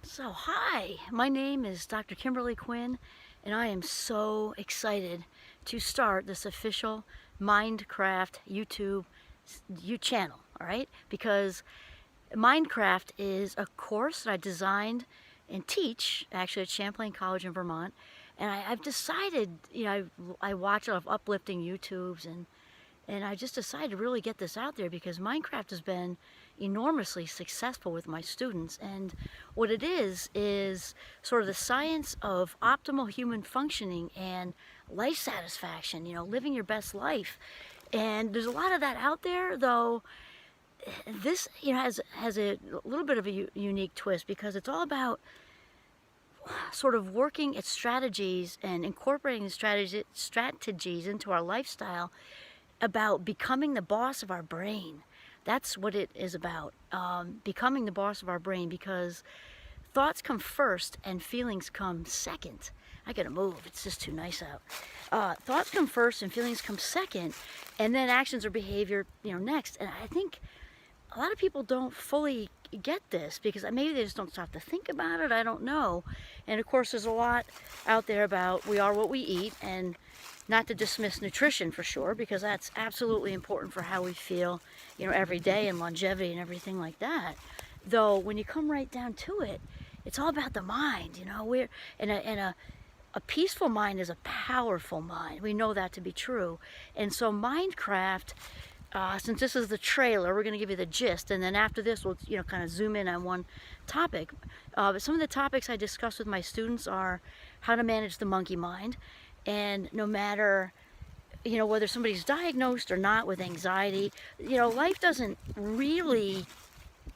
So, hi, my name is Dr. Kimberly Quinn, and I am so excited to start this official Mindcraft YouTube channel, all right? Because Mindcraft is a course that I designed and teach actually at Champlain College in Vermont. And I've decided, I watch a lot of uplifting YouTubes and I just decided to really get this out there because Mindcraft has been enormously successful with my students. And what it is sort of the science of optimal human functioning and life satisfaction, living your best life. And there's a lot of that out there, though this has a little bit of a unique twist because it's all about sort of working at strategies and incorporating the strategies into our lifestyle about becoming the boss of our brain. That's what it is about, becoming the boss of our brain, because thoughts come first and feelings come second. I gotta move, it's just too nice out. Thoughts come first and feelings come second, and then actions or behavior, next. And I think a lot of people don't fully get this because maybe they just don't stop to think about it. I don't know. And of course, there's a lot out there about we are what we eat, and not to dismiss nutrition for sure, because that's absolutely important for how we feel, every day, and longevity and everything like that. Though when you come right down to it, it's all about the mind. We're and a peaceful mind is a powerful mind. We know that to be true. And so Mindcraft, since this is the trailer, we're going to give you the gist, and then after this we'll kind of zoom in on one topic. But some of the topics I discuss with my students are how to manage the monkey mind. And no matter whether somebody's diagnosed or not with anxiety, life doesn't really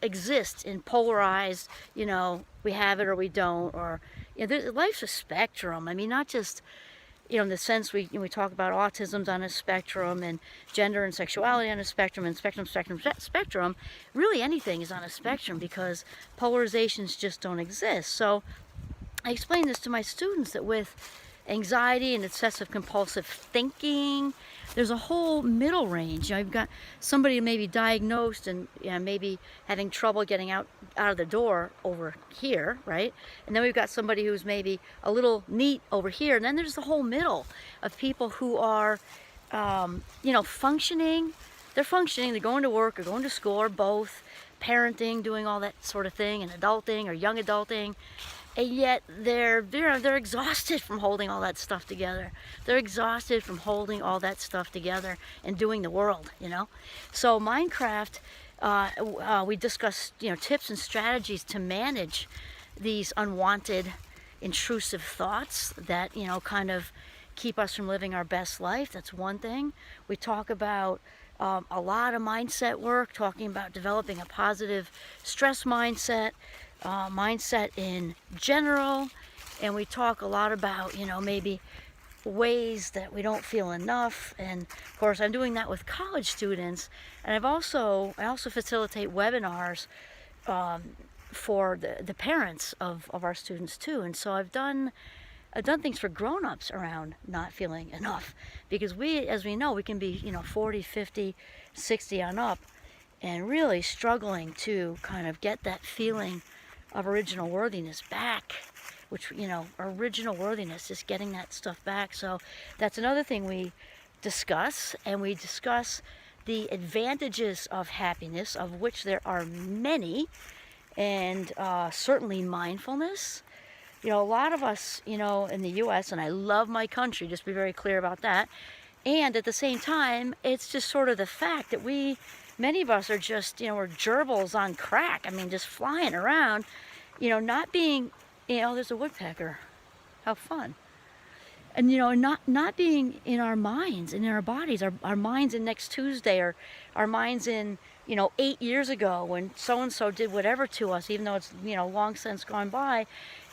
exist in polarized, we have it or we don't, or life's a spectrum. I mean, not just in the sense we talk about autism's on a spectrum, and gender and sexuality on a spectrum, and spectrum. Really, anything is on a spectrum because polarizations just don't exist. So I explain this to my students that with anxiety and excessive compulsive thinking, there's a whole middle range. You've got somebody maybe diagnosed and maybe having trouble getting out of the door over here, right? And then we've got somebody who's maybe a little neat over here, and then there's the whole middle of people who are functioning. They're functioning, they're going to work or going to school or both, parenting, doing all that sort of thing, and adulting or young adulting. And yet they're exhausted from holding all that stuff together. They're exhausted from holding all that stuff together and doing the world, So Mindcraft, we discuss, tips and strategies to manage these unwanted, intrusive thoughts that, kind of keep us from living our best life. That's one thing. We talk about a lot of mindset work, talking about developing a positive stress mindset, mindset in general, and we talk a lot about maybe ways that we don't feel enough. And of course I'm doing that with college students, and I also facilitate webinars for the parents of our students too. And so I've done things for grown-ups around not feeling enough, because as we know, we can be 40, 50, 60 on up and really struggling to kind of get that feeling of original worthiness back, which, original worthiness, just getting that stuff back. So that's another thing we discuss, and we discuss the advantages of happiness, of which there are many, and certainly mindfulness. A lot of us, in the U.S., and I love my country, just be very clear about that, and at the same time, it's just sort of the fact that many of us are just, we're gerbils on crack. I mean, just flying around, not being, there's a woodpecker. How fun. And, not being in our minds and in our bodies, our minds in next Tuesday, or our minds in, 8 years ago when so-and-so did whatever to us, even though it's, long since gone by,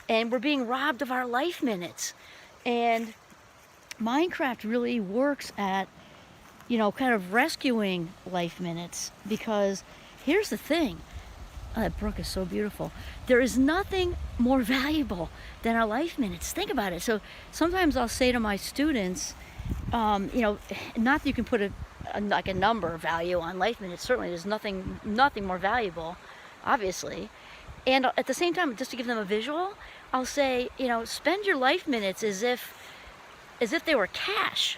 and we're being robbed of our life minutes. And Mindcraft really works at, kind of rescuing life minutes, because here's the thing. Oh, that brook is so beautiful. There is nothing more valuable than our life minutes. Think about it. So sometimes I'll say to my students, not that you can put like a number value on life minutes. Certainly there's nothing more valuable, obviously. And at the same time, just to give them a visual, I'll say, spend your life minutes as if they were cash.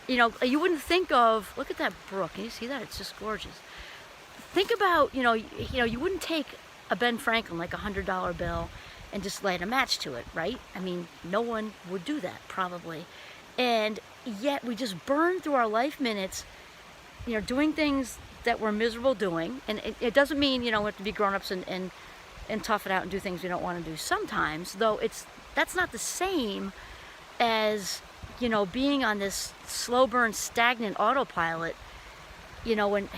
You wouldn't think of, look at that brook. Can you see that? It's just gorgeous. Think about, you wouldn't take a Ben Franklin, like $100 bill, and just light a match to it, right? I mean, no one would do that, probably. And yet we just burn through our life minutes, doing things that we're miserable doing. And it doesn't mean, we have to be grown-ups and tough it out and do things we don't want to do sometimes, though that's not the same as, being on this slow burn, stagnant autopilot, when,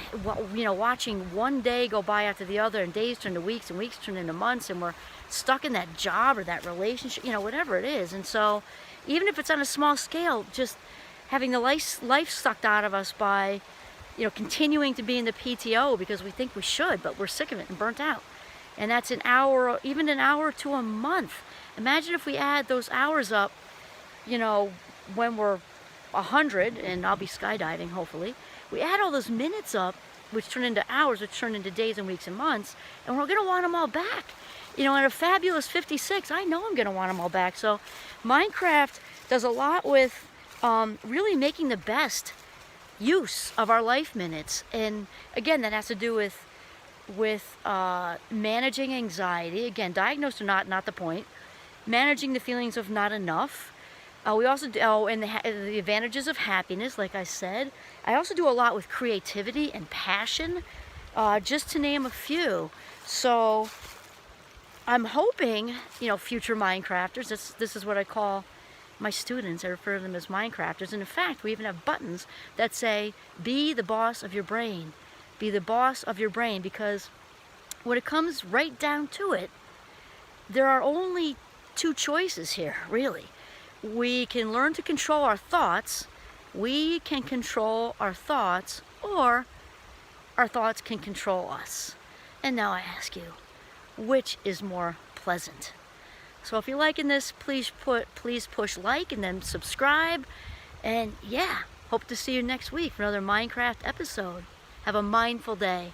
watching one day go by after the other, and days turn to weeks, and weeks turn into months, and we're stuck in that job or that relationship, whatever it is. And so even if it's on a small scale, just having the life sucked out of us by, continuing to be in the PTO because we think we should, but we're sick of it and burnt out. And that's an hour, even an hour to a month. Imagine if we add those hours up, when we're 100, and I'll be skydiving, hopefully. We add all those minutes up, which turn into hours, which turn into days and weeks and months, and we're going to want them all back. At a fabulous 56, I know I'm going to want them all back. So Mindcraft does a lot with really making the best use of our life minutes. And again, that has to do with managing anxiety. Again, diagnosed or not the point. Managing the feelings of not enough. We also do, and the advantages of happiness, like I said. I also do a lot with creativity and passion, just to name a few. So I'm hoping, future Mindcrafters, this is what I call my students. I refer to them as Mindcrafters. And in fact, we even have buttons that say, be the boss of your brain. Be the boss of your brain, because when it comes right down to it, there are only two choices here, really. We can learn to control our thoughts. We can control our thoughts, or our thoughts can control us. And now I ask you, which is more pleasant? So if you're liking this, please push like and then subscribe. And yeah, hope to see you next week for another Mindcraft episode. Have a mindful day.